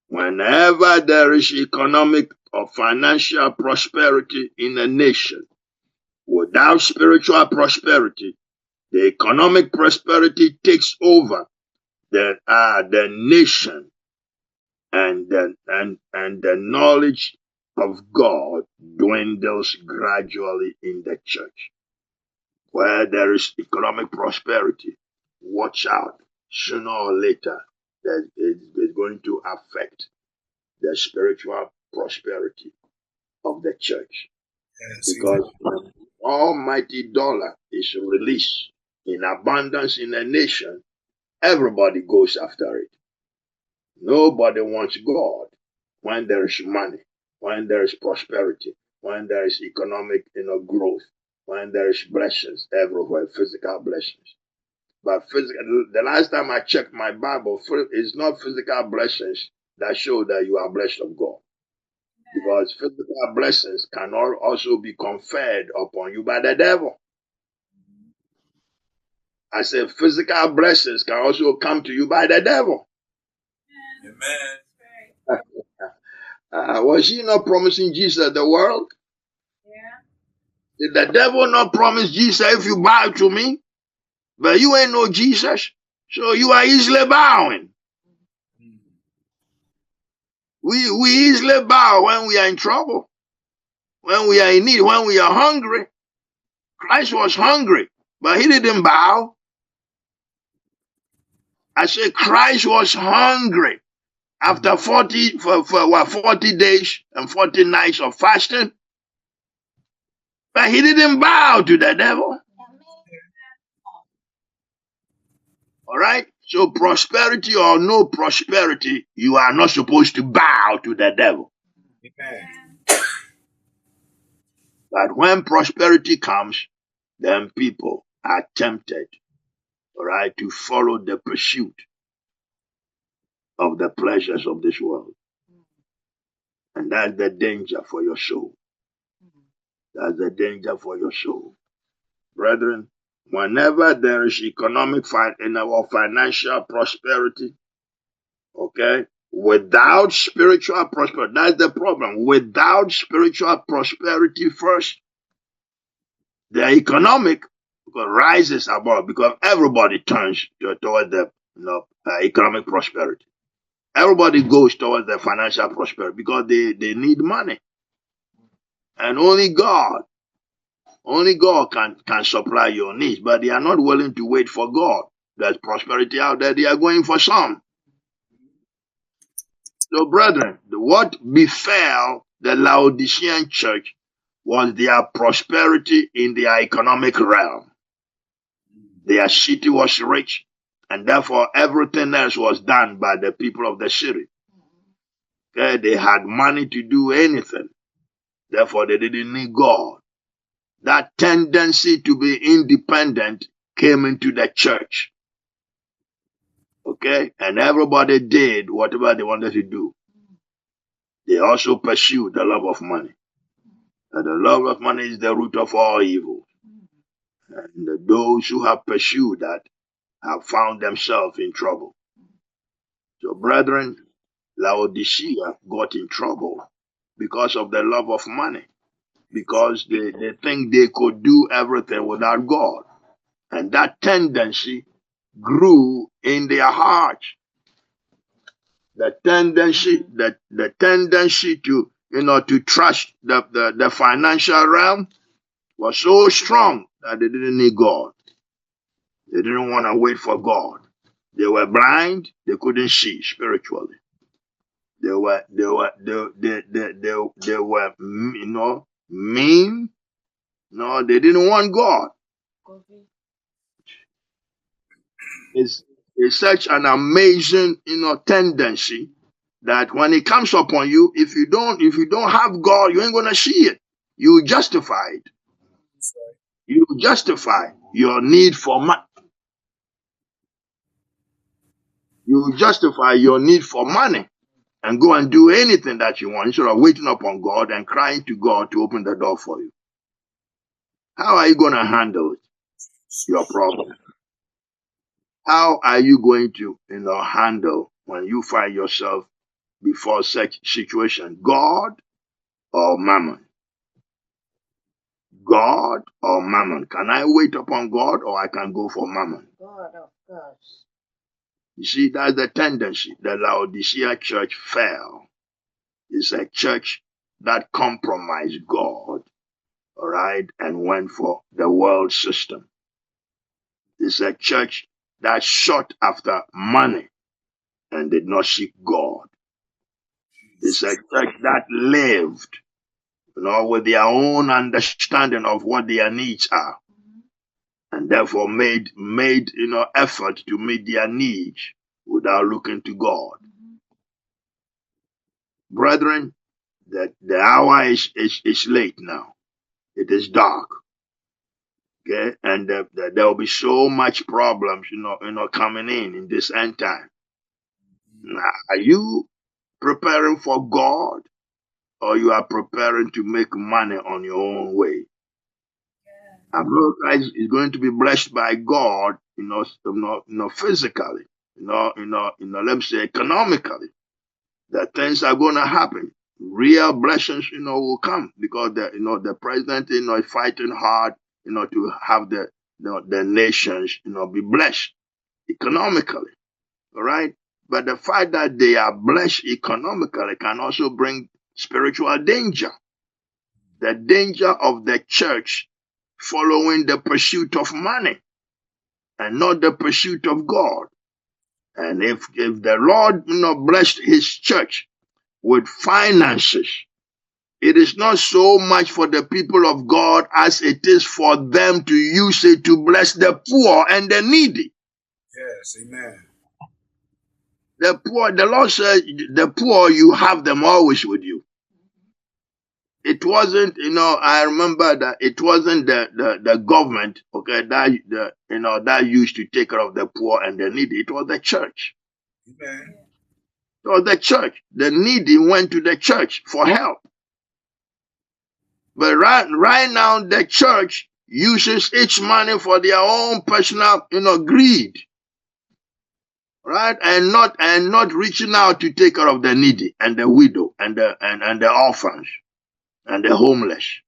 Whenever there is economic or financial prosperity in a nation, without spiritual prosperity, the economic prosperity takes over the nation, and the knowledge of God dwindles gradually in the church. Where there is economic prosperity, watch out. Sooner or later, that is going to affect the spiritual prosperity of the church. Yes, Because when almighty dollar is released in abundance in a nation, everybody goes after it. Nobody wants God when there is money, when there is prosperity, when there is economic growth, when there is blessings everywhere, physical blessings. But the last time I checked my Bible, it's not physical blessings that show that you are blessed of God. Because physical blessings can also be conferred upon you by the devil. I said physical blessings can also come to you by the devil. Amen. Was he not promising Jesus the world? Did the devil not promise Jesus, if you bow to me? But you ain't no Jesus, so you are easily bowing. We easily bow when we are in trouble, when we are in need, when we are hungry. Christ was hungry, but he didn't bow. I say Christ was hungry after 40 days and 40 nights of fasting, but he didn't bow to the devil. All right? So prosperity or no prosperity, you are not supposed to bow to the devil. Amen. But when prosperity comes, then people are tempted, all right, to follow the pursuit of the pleasures of this world. And that's the danger for your soul. That's the danger for your soul. Brethren, whenever there is economic or financial prosperity, okay, without spiritual prosperity, that's the problem. Without spiritual prosperity first, the economic rises above, because everybody turns toward the economic prosperity. Everybody goes towards the financial prosperity because they need money. And only God can supply your needs, but they are not willing to wait for God. There's prosperity out there, they are going for some. So, brethren, what befell the Laodicean church was their prosperity in their economic realm. Their city was rich, and therefore everything else was done by the people of the city. Okay? They had money to do anything. Therefore, they didn't need God. That tendency to be independent came into the church. Okay? And everybody did whatever they wanted to do. They also pursued the love of money. And the love of money is the root of all evil. And those who have pursued that have found themselves in trouble. So, brethren, Laodicea got in trouble because of the love of money, because they think they could do everything without God. And that tendency grew in their hearts. The tendency to to trust the financial realm was so strong that they didn't need God. They didn't want to wait for God. They were blind, they couldn't see spiritually. They were mean. No, they didn't want God. It's such an amazing, tendency that when it comes upon you, if you don't have God, you ain't gonna see it. You justify it. You justify your need for money. You justify your need for money and go and do anything that you want instead of waiting upon God and crying to God to open the door for you. How are you gonna handle it? Your problem? How are you going to, handle when you find yourself before such situation? God or mammon? God or mammon? Can I wait upon God or I can go for mammon? God, of course. You see, that's the tendency. The Laodicea church fell. It's a church that compromised God, all right, and went for the world system. It's a church that sought after money and did not seek God. It's a Jesus. church that lived, with their own understanding of what their needs are, and therefore made effort to meet their needs without looking to God. Brethren, the hour is late now. It is dark. Okay, and there will be so much problems, coming in this end time. Now, are you preparing for God, or you are preparing to make money on your own way? America is going to be blessed by God, physically, let me say economically. That things are going to happen. Real blessings, will come because the president, is fighting hard, to have the nations, be blessed economically. All right. But the fact that they are blessed economically can also bring spiritual danger. The danger of the church following the pursuit of money and not the pursuit of God. And if the Lord, blessed his church with finances, it is not so much for the people of God as it is for them to use it to bless the poor and the needy. Yes, amen. The poor, the Lord said, the poor, you have them always with you. It wasn't, I remember that it wasn't the government, okay, that used to take care of the poor and the needy. It was the church. Amen. It was the church. The needy went to the church for help. But right now, the church uses its money for their own personal, greed, right? And not reaching out to take care of the needy and the widow and the orphans and the homeless.